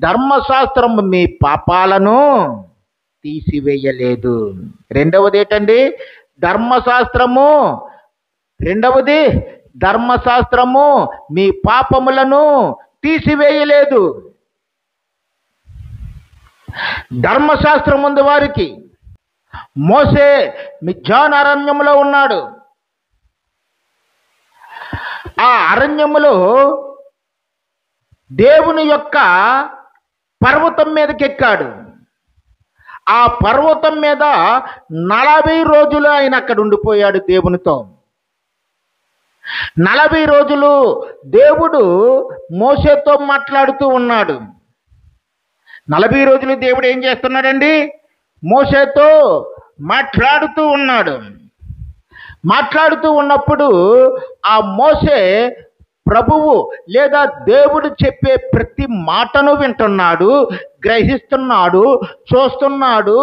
ధర్మశాస్త్రము మీ పాపాలను తీసివేయలేదు. రెండవది ఏంటండి? రెండవది ధర్మశాస్త్రము మీ పాపములను తీసివేయలేదు. ధర్మశాస్త్రం ఉంది వారికి. మోసే మిద్యాను అరణ్యములో ఉన్నాడు. ఆ అరణ్యములో దేవుని యొక్క పర్వతం మీదకి ఎక్కాడు. ఆ పర్వతం మీద 40 రోజులు ఆయన అక్కడ ఉండిపోయాడు దేవునితో. 40 రోజులు దేవుడు మోసేతో మాట్లాడుతూ ఉన్నాడు. 40 రోజులు దేవుడు ఏం చేస్తున్నాడండి? మోసేతో మాట్లాడుతూ ఉన్నాడు. మాట్లాడుతూ ఉన్నప్పుడు ఆ మోసే ప్రభువు లేదా దేవుడు చెప్పే ప్రతి మాటను వింటున్నాడు, గ్రహిస్తున్నాడు, చూస్తున్నాడు.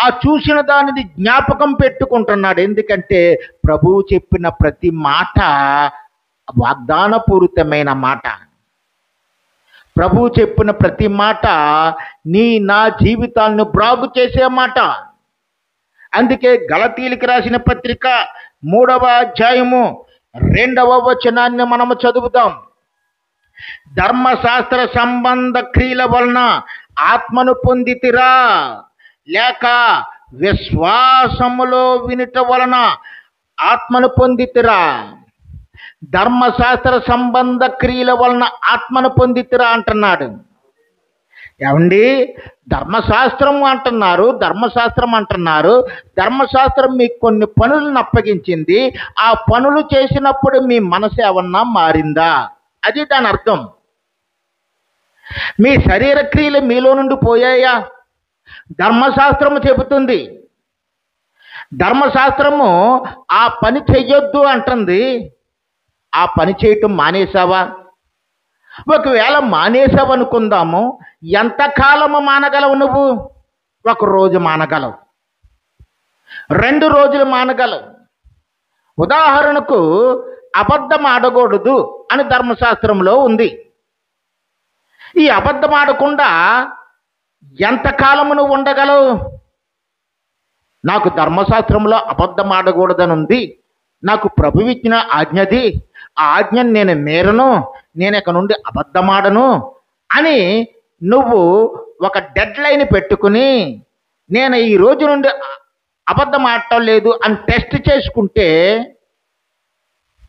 ఆ చూసిన దానిని జ్ఞాపకం పెట్టుకుంటున్నాడు. ఎందుకంటే ప్రభువు చెప్పిన ప్రతి మాట వాగ్దానపూరితమైన మాట. ప్రభువు చెప్పిన ప్రతి మాట నా జీవితాలను బాగు చేసే మాట. అందుకే గలతీయులకు రాసిన పత్రిక 3వ అధ్యాయము 2వ వచనాన్ని మనము చదువుదాం. ధర్మశాస్త్ర సంబంధ క్రియల వలన ఆత్మను పొందితిరా, లేక విశ్వాసములో వినుట వలన ఆత్మను పొందితిరా? ధర్మశాస్త్ర సంబంధ క్రియల వలన ఆత్మను పొందితిరా అంటున్నాడు. ఏమండి? ధర్మశాస్త్రం అంటున్నారు. ధర్మశాస్త్రం మీకు కొన్ని పనులను అప్పగించింది. ఆ పనులు చేసినప్పుడు మీ మనసు ఏమన్నా మారిందా? అది దాని అర్థం. మీ శరీర క్రియలు మీలో నుండి పోయాయా? ధర్మశాస్త్రము చెబుతుంది. ధర్మశాస్త్రము ఆ పని చెయ్యొద్దు అంటుంది. ఆ పని చేయటం మానేసావా? ఒకవేళ మానేసావనుకుందాము, ఎంతకాలము మానగలవు నువ్వు? 1 రోజు మానగలవు, 2 రోజులు మానగలవు. ఉదాహరణకు అబద్ధం ఆడకూడదు అని ధర్మశాస్త్రంలో ఉంది. ఈ అబద్ధం ఆడకుండా ఎంతకాలము నువ్వు ఉండగలవు? నాకు ధర్మశాస్త్రంలో అబద్ధం ఆడకూడదని ఉంది, నాకు ప్రభువు ఇచ్చిన ఆజ్ఞది, ఆ ఆజ్ఞను నేను మేరను, నేను ఇక నుండి అబద్ధమాడను అని నువ్వు ఒక డెడ్ లైన్ పెట్టుకుని నేను ఈ రోజు నుండి అబద్ధం ఆడటం లేదు అని టెస్ట్ చేసుకుంటే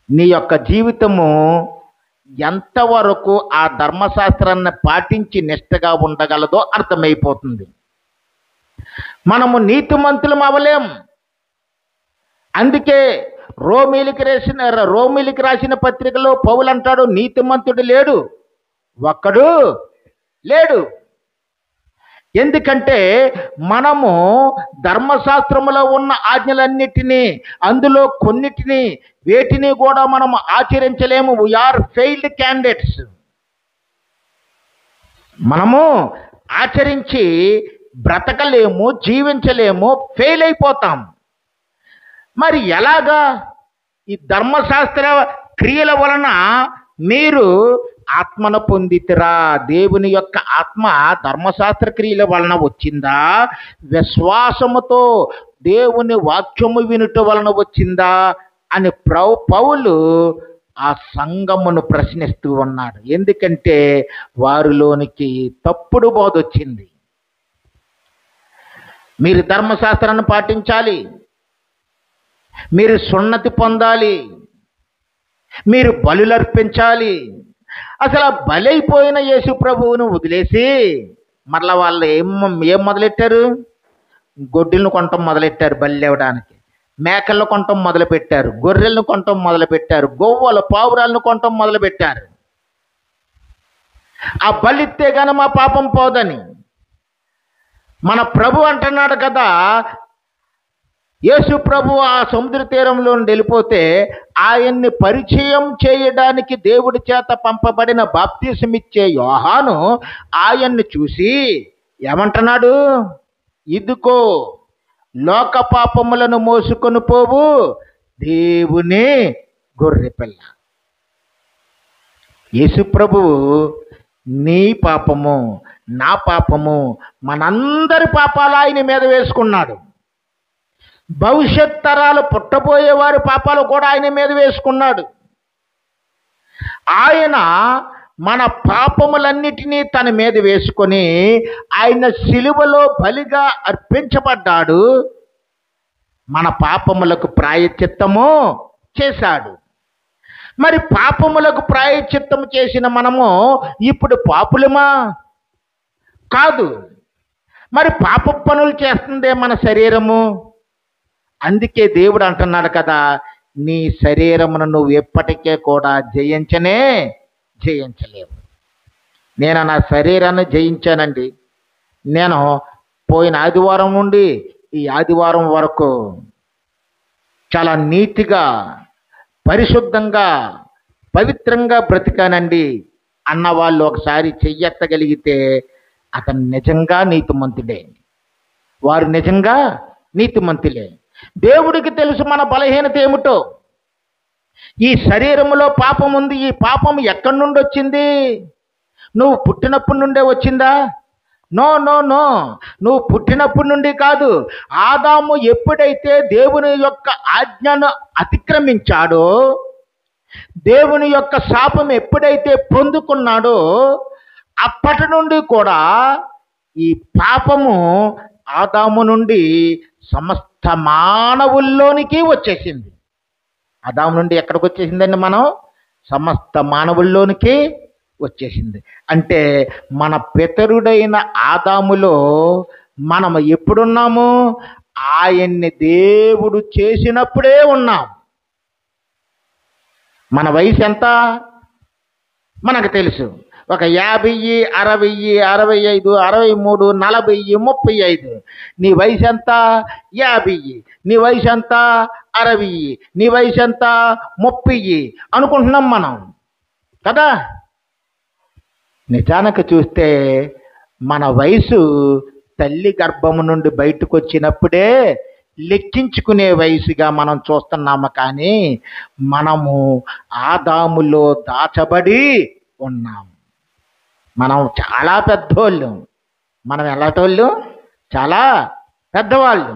నీ యొక్క జీవితము ఎంతవరకు ఆ ధర్మశాస్త్రాన్ని పాటించి నిష్టగా ఉండగలదో అర్థమైపోతుంది. మనము నీతిమంతులం అవ్వలేం. అందుకే రోమీలికి రాసిన పత్రికలో పౌలు అంటాడు, నీతిమంతుడు లేడు, ఒక్కడు లేడు. ఎందుకంటే మనము ధర్మశాస్త్రములో ఉన్న ఆజ్ఞలన్నిటినీ, అందులో కొన్నిటిని, వేటిని కూడా మనము ఆచరించలేము. We are failed candidates. మనము ఆచరించి బ్రతకలేము, జీవించలేము, ఫెయిల్ అయిపోతాం. మరి ఎలాగా? ఈ ధర్మశాస్త్ర క్రియల వలన మీరు ఆత్మను పొందితిరా? దేవుని యొక్క ఆత్మ ధర్మశాస్త్ర క్రియల వలన వచ్చిందా, విశ్వాసముతో దేవుని వాక్యము వినుట వలన వచ్చిందా అని పౌలు ఆ సంఘమును ప్రశ్నిస్తూ ఉన్నాడు. ఎందుకంటే వారిలోనికి తప్పుడు బోధ వచ్చింది. మీరు ధర్మశాస్త్రాన్ని పాటించాలి, మీరు సున్నతి పొందాలి, మీరు బలులర్పించాలి. అసలు బలైపోయిన యేసు ప్రభువును వదిలేసి మరలా వాళ్ళు ఏం మొదలెట్టారు? గొడ్డలను కొనటం మొదలెట్టారు బలి ఇవ్వడానికి. మేకలను కొనటం మొదలుపెట్టారు, గొర్రెలను కొనటం మొదలుపెట్టారు, గొవ్వలు పావురాలను కొనటం మొదలుపెట్టారు. ఆ బలిస్తే గాని మా పాపం పోదని మన ప్రభు అంటున్నాడు కదా. యేసు ప్రభు ఆ సముద్ర తీరంలో నుండి వెళ్ళిపోతే ఆయన్ని పరిచయం చేయడానికి దేవుడి చేత పంపబడిన బాప్తిసమిచ్చే యోహాను ఆయన్ని చూసి ఏమంటున్నాడు? ఇదిగో లోక పాపములను మోసుకొని పోవు దేవుని గొర్రెపిల్ల. యేసు ప్రభువు నీ పాపము, నా పాపము, మనందరి పాపాలు ఆయన మీద వేసుకున్నాడు. భవిష్యత్ తరాలు పుట్టబోయే వారి పాపాలు కూడా ఆయన మీద వేసుకున్నాడు. ఆయన మన పాపములన్నిటినీ తన మీద వేసుకొని ఆయన సిలువలో బలిగా అర్పించబడ్డాడు. మన పాపములకు ప్రాయశ్చిత్తము చేశాడు. మరి పాపములకు ప్రాయశ్చిత్తము చేసిన మనము ఇప్పుడు పాపులమా? కాదు. మరి పాప పనులు చేస్తుందే మన శరీరము. అందుకే దేవుడు అంటున్నాడు కదా, నీ శరీరమును నువ్వు ఎప్పటికే కూడా జయించలేవు. నేను నా శరీరాన్ని జయించానండి. నేను పోయిన ఆదివారం నుండి ఈ ఆదివారం వరకు చాలా నీతిగా, పరిశుద్ధంగా, పవిత్రంగా బ్రతికానండి అన్న వాళ్ళు ఒకసారి చెయ్యెత్తగలిగితే అతను నిజంగా నీతిమంతుడే. వారు నిజంగా నీతిమంతులే. దేవుడికి తెలుసు మన బలహీనత ఏమిటో. ఈ శరీరములో పాపం ఉంది. ఈ పాపం ఎక్కడి నుండి వచ్చింది? నువ్వు పుట్టినప్పటి నుండే వచ్చిందా? నో నో నో, నువ్వు పుట్టినప్పటి నుండి కాదు. ఆదాము ఎప్పుడైతే దేవుని యొక్క ఆజ్ఞను అతిక్రమించాడో, దేవుని యొక్క శాపం ఎప్పుడైతే పొందుకున్నాడో, అప్పటి నుండి కూడా ఈ పాపము ఆదాము నుండి సమస్త మానవుల్లోనికి వచ్చేసింది. ఆదాము నుండి ఎక్కడికి వచ్చేసిందండి? మనం సమస్త మానవుల్లోనికి వచ్చేసింది. అంటే మన పితరుడైన ఆదాములో మనం ఎప్పుడున్నాము? ఆయన్ని దేవుడు చేసినప్పుడే ఉన్నాం. మన వయసు ఎంత మనకు తెలుసు. ఒక 50, 60, 65, 63, 40, 35. నీ వయసు ఎంత? 50. నీ వయసు ఎంత? 60. నీ వయసు ఎంత? 30 అనుకుంటున్నాం మనం కదా. నిజానికి చూస్తే మన వయసు తల్లి గర్భము నుండి బయటకు వచ్చినప్పుడే లెక్కించుకునే వయసుగా మనం చూస్తున్నాము. కానీ మనము ఆదాములో దాచబడి ఉన్నాము. మనం చాలా పెద్దోళ్ళు. మనం ఎలాంటోళ్ళు? చాలా పెద్దవాళ్ళు.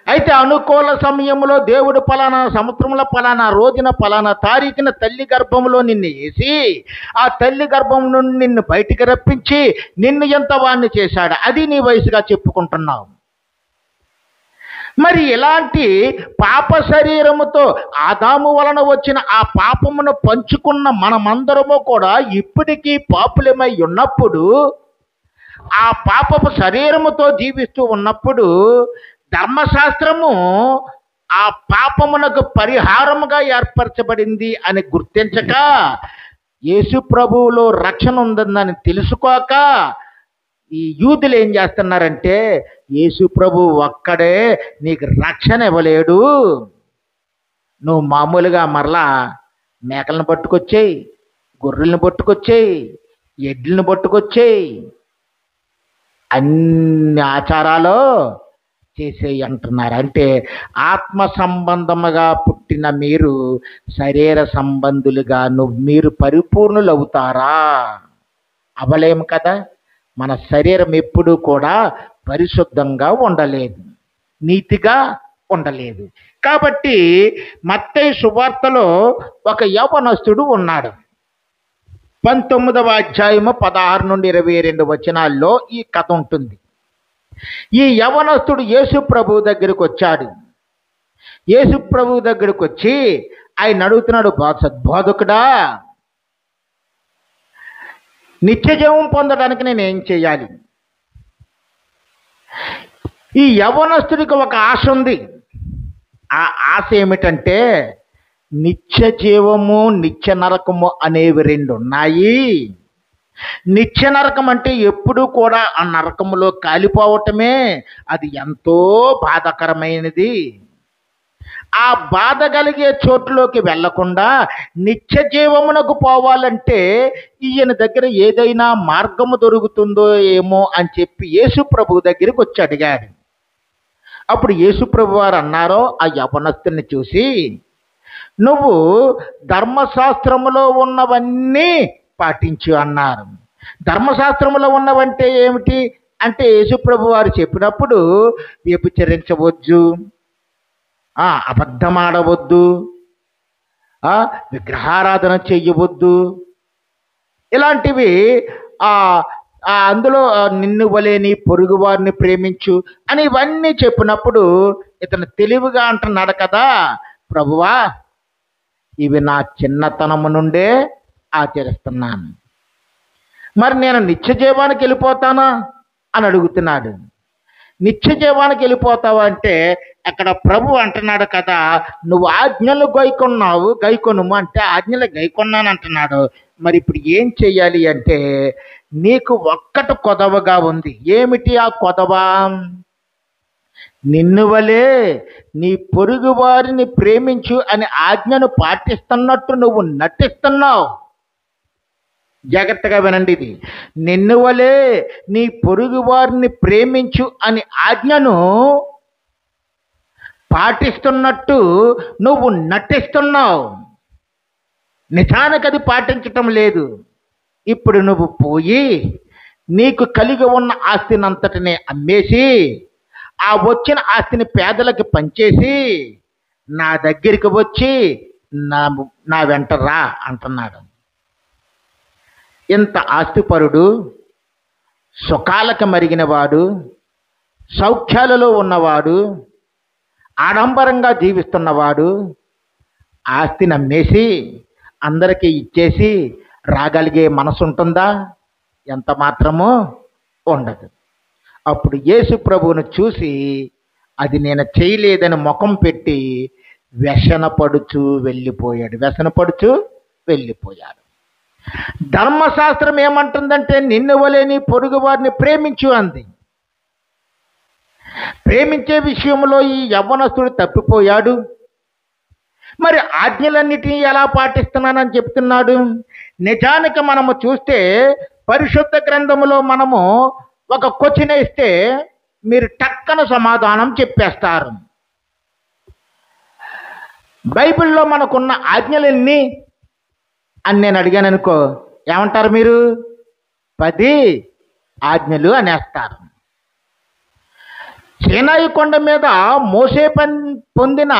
అయితే అనుకూల సమయంలో దేవుడు పలానా సంవత్సరంలో పలానా రోజున పలానా తారీఖున తల్లి గర్భంలో నిన్ను వేసి, ఆ తల్లి గర్భం నుండి నిన్ను బయటికి రప్పించి నిన్ను ఎంత వాణ్ణి చేశాడు. అది నీ వయసుగా చెప్పుకుంటున్నావు. మరి ఇలాంటి పాప శరీరముతో ఆదాము వలన వచ్చిన ఆ పాపమును పంచుకున్న మనమందరము కూడా ఇప్పటికీ పాపులమై ఉన్నప్పుడు, ఆ పాపపు శరీరముతో జీవిస్తూ ఉన్నప్పుడు, ధర్మశాస్త్రము ఆ పాపమునకు పరిహారముగా ఏర్పరచబడింది అని గుర్తించక, యేసు ప్రభువులో రక్షణ ఉందని తెలుసుకోక ఈ యూదులు ఏం చేస్తున్నారంటే, యేసు ప్రభు ఒక్కడే నీకు రక్షణ ఇవ్వలేడు, నువ్వు మామూలుగా మరలా మేకలను పట్టుకొచ్చేయి, గొర్రెలను పట్టుకొచ్చేయి, ఎడ్లను పట్టుకొచ్చేయి, అన్ని ఆచారాలు చేసేయి అంటున్నారు. అంటే ఆత్మ సంబంధముగా పుట్టిన మీరు శరీర సంబంధులుగా మీరు పరిపూర్ణులు అవుతారా? అవలేము కదా. మన శరీరం ఎప్పుడూ కూడా పరిశుద్ధంగా ఉండలేదు, నీతిగా ఉండలేదు. కాబట్టి మత్తయి సువార్తలో ఒక యవ్వనస్తుడు ఉన్నాడు. 19వ అధ్యాయము 16 నుండి 22 వచనాల్లో ఈ కథ ఉంటుంది. ఈ యవ్వనస్తుడు యేసు ప్రభు దగ్గరికి వచ్చాడు. యేసు ప్రభు దగ్గరికి వచ్చి ఆయన అడుగుతున్నాడు, సద్బోధకుడా, నిత్య జీవం పొందడానికి నేను ఏం చేయాలి? ఈ యవ్వనస్తుడికి ఒక ఆశ ఉంది. ఆ ఆశ ఏమిటంటే, నిత్య జీవము, నిత్య నరకము అనేవి రెండు ఉన్నాయి. నిత్య నరకం అంటే ఎప్పుడూ కూడా ఆ నరకములో కాలిపోవటమే. అది ఎంతో బాధాకరమైనది. ఆ బాధ కలిగే చోట్లోకి వెళ్లకుండా నిత్య జీవమునకు పోవాలంటే ఈయన దగ్గర ఏదైనా మార్గము దొరుకుతుందో ఏమో అని చెప్పి యేసు ప్రభు దగ్గరికి వచ్చి అడిగాడు. అప్పుడు యేసు ప్రభు వారు అన్నారో ఆ యవనస్తుని చూసి, నువ్వు ధర్మశాస్త్రములో ఉన్నవన్నీ పాటించు అన్నారు. ధర్మశాస్త్రంలో ఉన్నవంటే ఏమిటి అంటే యేసుప్రభు వారు చెప్పినప్పుడు వ్యభిచరించవద్దు, అబద్ధమాడవద్దు, విగ్రహారాధన చెయ్యవద్దు, ఇలాంటివి అందులో నిన్ను వలె నీ పొరుగు వారిని ప్రేమించు అని ఇవన్నీ చెప్పినప్పుడు ఇతను తెలివిగా అంటున్నాడు కదా, ప్రభువా ఇవి నా చిన్నతనము నుండే ఆచరిస్తున్నాను, మరి నేను నిత్య జీవానికి వెళ్ళిపోతానా అని అడుగుతున్నాడు. నిత్య జీవానికి వెళ్ళిపోతావు అంటే అక్కడ ప్రభు అంటున్నాడు కదా, నువ్వు ఆజ్ఞలు గైకొనుము అంటే ఆజ్ఞలు గైకొన్నాను అంటున్నాడు. మరి ఇప్పుడు ఏం చెయ్యాలి అంటే నీకు ఒక్కటి కొదవగా ఉంది. ఏమిటి ఆ కొదవ? నిన్ను వలే నీ పొరుగు వారిని ప్రేమించు అని ఆజ్ఞను పాటిస్తున్నట్టు నువ్వు నటిస్తున్నావు. జాగ్రత్తగా వినండి, ఇది నిన్ను వలే నీ పొరుగు వారిని ప్రేమించు అని ఆజ్ఞను పాటిస్తున్నట్టు నువ్వు నటిస్తున్నావు. నిజానికి అది పాటించటం లేదు. ఇప్పుడు నువ్వు పోయి నీకు కలిగి ఉన్న ఆస్తినంతటిని అమ్మేసి ఆ వచ్చిన ఆస్తిని పేదలకు పంచేసి నా దగ్గరికి వచ్చి నా వెంట రా అంటున్నాడు. ఇంత ఆస్తిపరుడు, సుఖాలకు మరిగినవాడు, సౌఖ్యాలలో ఉన్నవాడు, ఆడంబరంగా జీవిస్తున్నవాడు ఆస్తిని అమ్మేసి అందరికీ ఇచ్చేసి రాగలిగే మనసు ఉంటుందా? ఎంత మాత్రమో ఉండదు. అప్పుడు యేసు ప్రభువును చూసి అది నేను చేయలేదని ముఖం పెట్టి వ్యసనపడుచు వెళ్ళిపోయాడు. ధర్మశాస్త్రం ఏమంటుందంటే నిన్ను వలె నీ పొరుగు వారిని ప్రేమించు అంది. ప్రేమించే విషయంలో ఈ యవ్వనస్తుడు తప్పిపోయాడు. మరి ఆజ్ఞలన్నిటినీ ఎలా పాటిస్తున్నానని చెప్తున్నాడు? నిజానికి మనము చూస్తే పరిశుద్ధ గ్రంథములో మనము ఒక క్వశ్చన్ ఇస్తే మీరు టక్కన సమాధానం చెప్పేస్తారు. బైబిల్లో మనకున్న ఆజ్ఞలన్నీ అని నేను అడిగాను అనుకో, ఏమంటారు మీరు? 10 ఆజ్ఞలు అనేస్తారు. సీనాయి కొండ మీద మోసే పొందిన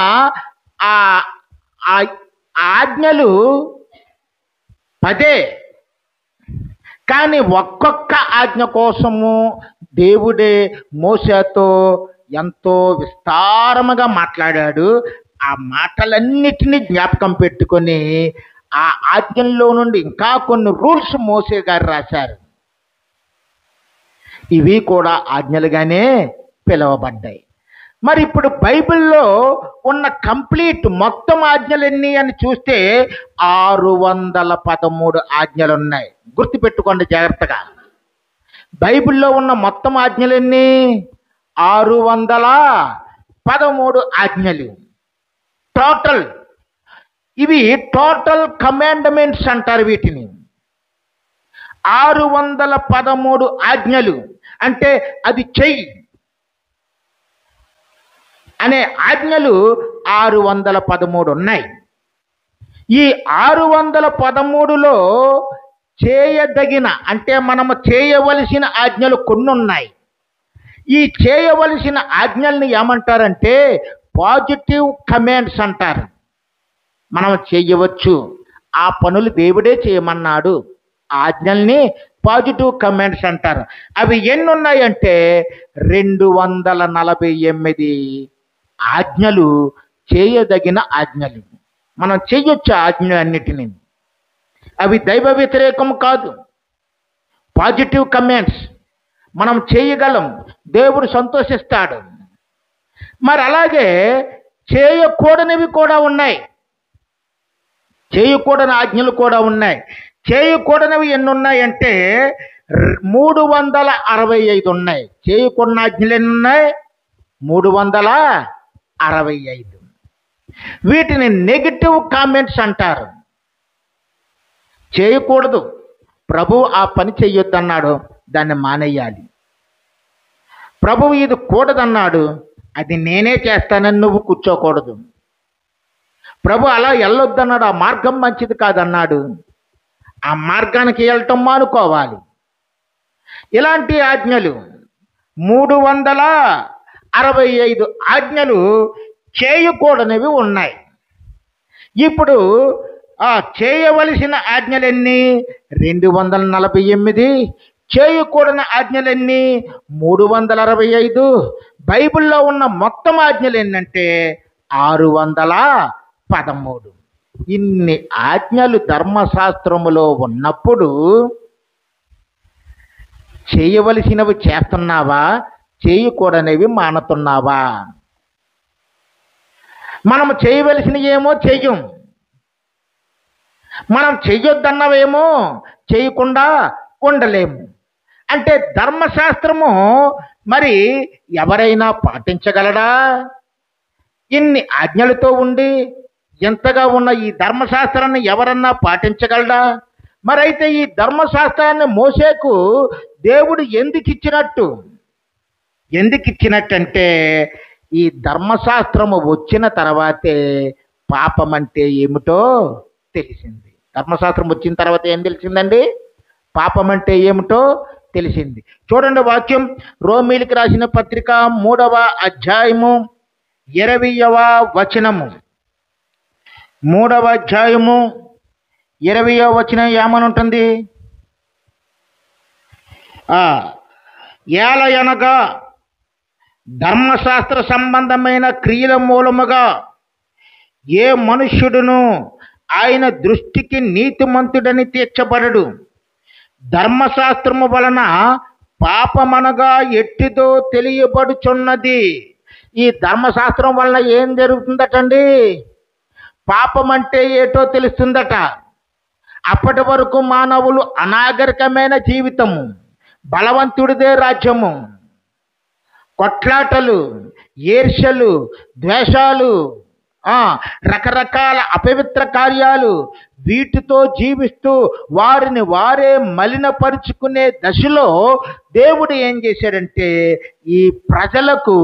ఆజ్ఞలు 10, కానీ ఒక్కొక్క ఆజ్ఞ కోసము దేవుడే మోసేతో ఎంతో విస్తారముగా మాట్లాడాడు. ఆ మాటలన్నిటినీ జ్ఞాపకం పెట్టుకొని ఆ ఆజ్ఞల్లో నుండి ఇంకా కొన్ని రూల్స్ మోసే గారు రాశారు. ఇవి కూడా ఆజ్ఞలుగానే పిలువబడ్డాయి. మరి ఇప్పుడు బైబిల్లో ఉన్న కంప్లీట్ మొత్తం ఆజ్ఞలు ఎన్ని అని చూస్తే 613 ఆజ్ఞలు ఉన్నాయి. గుర్తుపెట్టుకోండి జాగ్రత్తగా. బైబిల్లో ఉన్న మొత్తం ఆజ్ఞలు ఎన్ని? 613 ఆజ్ఞలు టోటల్. ఇవి టోటల్ కమాండ్మెంట్స్ అంటారు వీటిని. 613 ఆజ్ఞలు అంటే అది చెయ్యి అనే ఆజ్ఞలు 613 ఉన్నాయి. ఈ 613లో చేయదగిన అంటే మనము చేయవలసిన ఆజ్ఞలు కొన్ని ఉన్నాయి. ఈ చేయవలసిన ఆజ్ఞల్ని ఏమంటారంటే పాజిటివ్ కమాండ్స్ అంటారు. మనం చేయవచ్చు, ఆ పనులు దేవుడే చేయమన్నాడు. ఆజ్ఞల్ని పాజిటివ్ కమాండ్స్ అంటారు. అవి ఎన్ని ఉన్నాయంటే 248 ఆజ్ఞలు చేయదగిన ఆజ్ఞలు. మనం చేయొచ్చు ఆజ్ఞలు అన్నిటినీ. అవి దైవ వ్యతిరేకం కాదు, పాజిటివ్ కమాండ్స్. మనం చేయగలం, దేవుడు సంతోషిస్తాడు. మరి అలాగే చేయకూడనివి కూడా ఉన్నాయి, చేయకూడని ఆజ్ఞలు కూడా ఉన్నాయి. చేయకూడనివి ఎన్ని ఉన్నాయంటే 365 ఉన్నాయి. చేయకూడని ఆజ్ఞలు ఎన్ని ఉన్నాయి? 365. వీటిని నెగిటివ్ కామెంట్స్ అంటారు. చేయకూడదు, ప్రభు ఆ పని చెయ్యొద్దన్నాడు, దాన్ని మానేయాలి. ప్రభువు ఇది కూడదన్నాడు, అది నేనే చేస్తానని నువ్వు కూర్చోకూడదు. ప్రభు అలా వెళ్ళొద్దన్నాడు, ఆ మార్గం మంచిది కాదన్నాడు, ఆ మార్గానికి వెళ్ళటం మానుకోవాలి. ఇలాంటి ఆజ్ఞలు 365 ఆజ్ఞలు చేయకూడనివి ఉన్నాయి. ఇప్పుడు ఆ చేయవలసిన ఆజ్ఞలన్నీ 248, చేయకూడని ఆజ్ఞలన్నీ 365. బైబిల్లో ఉన్న మొత్తం ఆజ్ఞలు ఏంటంటే 613. ఇన్ని ఆజ్ఞలు ధర్మశాస్త్రములో ఉన్నప్పుడు చేయవలసినవి చేస్తున్నావా, చేయకూడనివి మానుతున్నావా? మనం చేయవలసినవి ఏమో చెయ్యం, మనం చెయ్యొద్దన్నవేమో చేయకుండా ఉండలేము. అంటే ధర్మశాస్త్రము మరి ఎవరైనా పాటించగలడా? ఇన్ని ఆజ్ఞలతో ఉండి ఎంతగా ఉన్న ఈ ధర్మశాస్త్రాన్ని ఎవరన్నా పాటించగలడా? మరైతే ఈ ధర్మశాస్త్రాన్ని మోసేకు దేవుడు ఎందుకు ఇచ్చినట్టంటే ఈ ధర్మశాస్త్రము వచ్చిన తర్వాతే పాపం అంటే ఏమిటో తెలిసింది. ధర్మశాస్త్రం వచ్చిన తర్వాత ఏం తెలిసిందండి? పాపం అంటే ఏమిటో తెలిసింది. చూడండి వాక్యం, రోమీలకు రాసిన పత్రిక 3వ అధ్యాయము 20వ వచనము. 3వ అధ్యాయము 20వ వచనం ఏమని ఉంటుంది? ఏలయనగా ధర్మశాస్త్ర సంబంధమైన క్రియల మూలముగా ఏ మనుష్యుడును ఆయన దృష్టికి నీతిమంతుడని తీర్చబడడు. ధర్మశాస్త్రము వలన పాపమనగా ఎట్టిదో తెలియబడుచున్నది. ఈ ధర్మశాస్త్రం వలన ఏం జరుగుతుందటండి? పాపం అంటే ఏటో తెలుస్తుందట. అప్పటి వరకు మానవులు అనాగరికమైన జీవితము, బలవంతుడిదే రాజ్యము, కొట్లాటలు, ఈర్ష్యలు, ద్వేషాలు, రకరకాల అపవిత్ర కార్యాలు, వీటితో జీవిస్తూ వారిని వారే మలినపరుచుకునే దశలో దేవుడు ఏం చేశాడంటే ఈ ప్రజలకు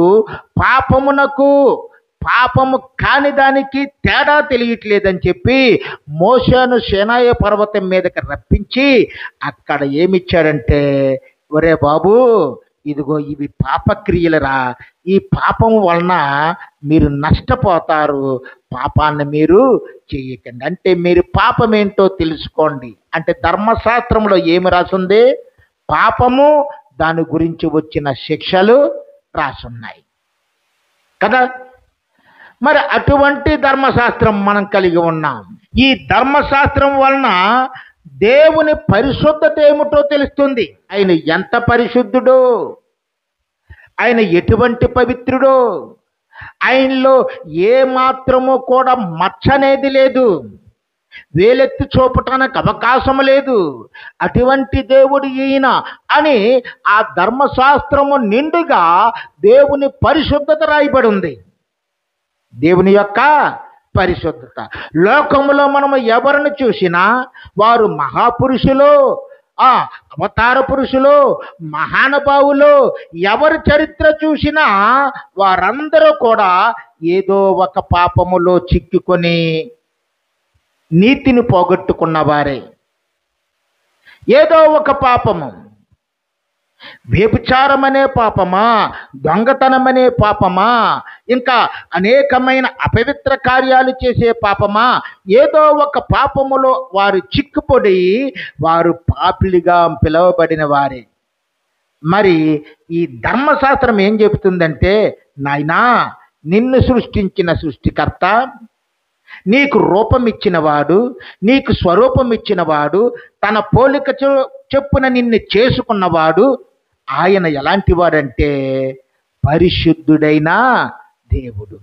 పాపము కాని దానికి తేడా తెలియట్లేదని చెప్పి మోషేను సీనాయి పర్వతం మీదకి రప్పించి అక్కడ ఏమిచ్చాడంటే, ఒరే బాబు, ఇదిగో ఇవి పాపక్రియలరా, ఈ పాపం వలన మీరు నష్టపోతారు, పాపాన్ని మీరు చేయకండి. అంటే మీరు పాపం ఏంటో తెలుసుకోండి. అంటే ధర్మశాస్త్రంలో ఏమి రాసుంది? పాపము, దాని గురించి వచ్చిన శిక్షలు రాసున్నాయి కదా. మరి అటువంటి ధర్మశాస్త్రం మనం కలిగి ఉన్నాం. ఈ ధర్మశాస్త్రం వలన దేవుని పరిశుద్ధత ఏమిటో తెలుస్తుంది. ఆయన ఎంత పరిశుద్ధుడో, ఆయన ఎటువంటి పవిత్రుడో, ఆయనలో ఏ మాత్రము కూడా మచ్చ అనేది లేదు, వేలెత్తి చూపటానికి అవకాశం లేదు. అటువంటి దేవుడు ఈయన అని ఆ ధర్మశాస్త్రము నిండుగా దేవుని పరిశుద్ధత రాయబడి ఉంది. దేవుని యొక్క పరిశుద్ధత. లోకములో మనము ఎవరిని చూసినా వారు మహాపురుషులు, అవతార పురుషులు, మహానుభావులు, ఎవరి చరిత్ర చూసినా వారందరూ కూడా ఏదో ఒక పాపములో చిక్కుకొని నీతిని పోగొట్టుకున్నవారే. ఏదో ఒక పాపము, వ్యభిచారం అనే పాపమా, దొంగతనం అనే పాపమా, ఇంకా అనేకమైన అపవిత్ర కార్యాలు చేసే పాపమా, ఏదో ఒక పాపములో వారు చిక్కుపడి వారు పాపిలిగా పిలువబడిన వారే. మరి ఈ ధర్మశాస్త్రం ఏం చెబుతుందంటే, నాయనా, నిన్ను సృష్టించిన సృష్టికర్త, నీకు రూపం ఇచ్చినవాడు, నీకు స్వరూపం ఇచ్చినవాడు, తన పోలిక చెప్పున నిన్ను చేసుకున్నవాడు, ఆయన ఎలాంటి వాడంటే పరిశుద్ధుడైన దేవుడు.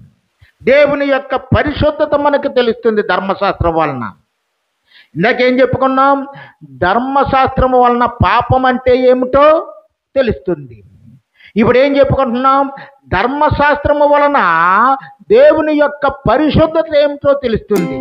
దేవుని యొక్క పరిశుద్ధత మనకు తెలుస్తుంది ధర్మశాస్త్రం వలన. ఇందాకేం చెప్పుకున్నాం? ధర్మశాస్త్రం వలన పాపం అంటే ఏమిటో తెలుస్తుంది. ఇప్పుడు ఏం చెప్పుకుంటున్నాం? ధర్మశాస్త్రము వలన దేవుని యొక్క పరిశుద్ధత ఏమిటో తెలుస్తుంది.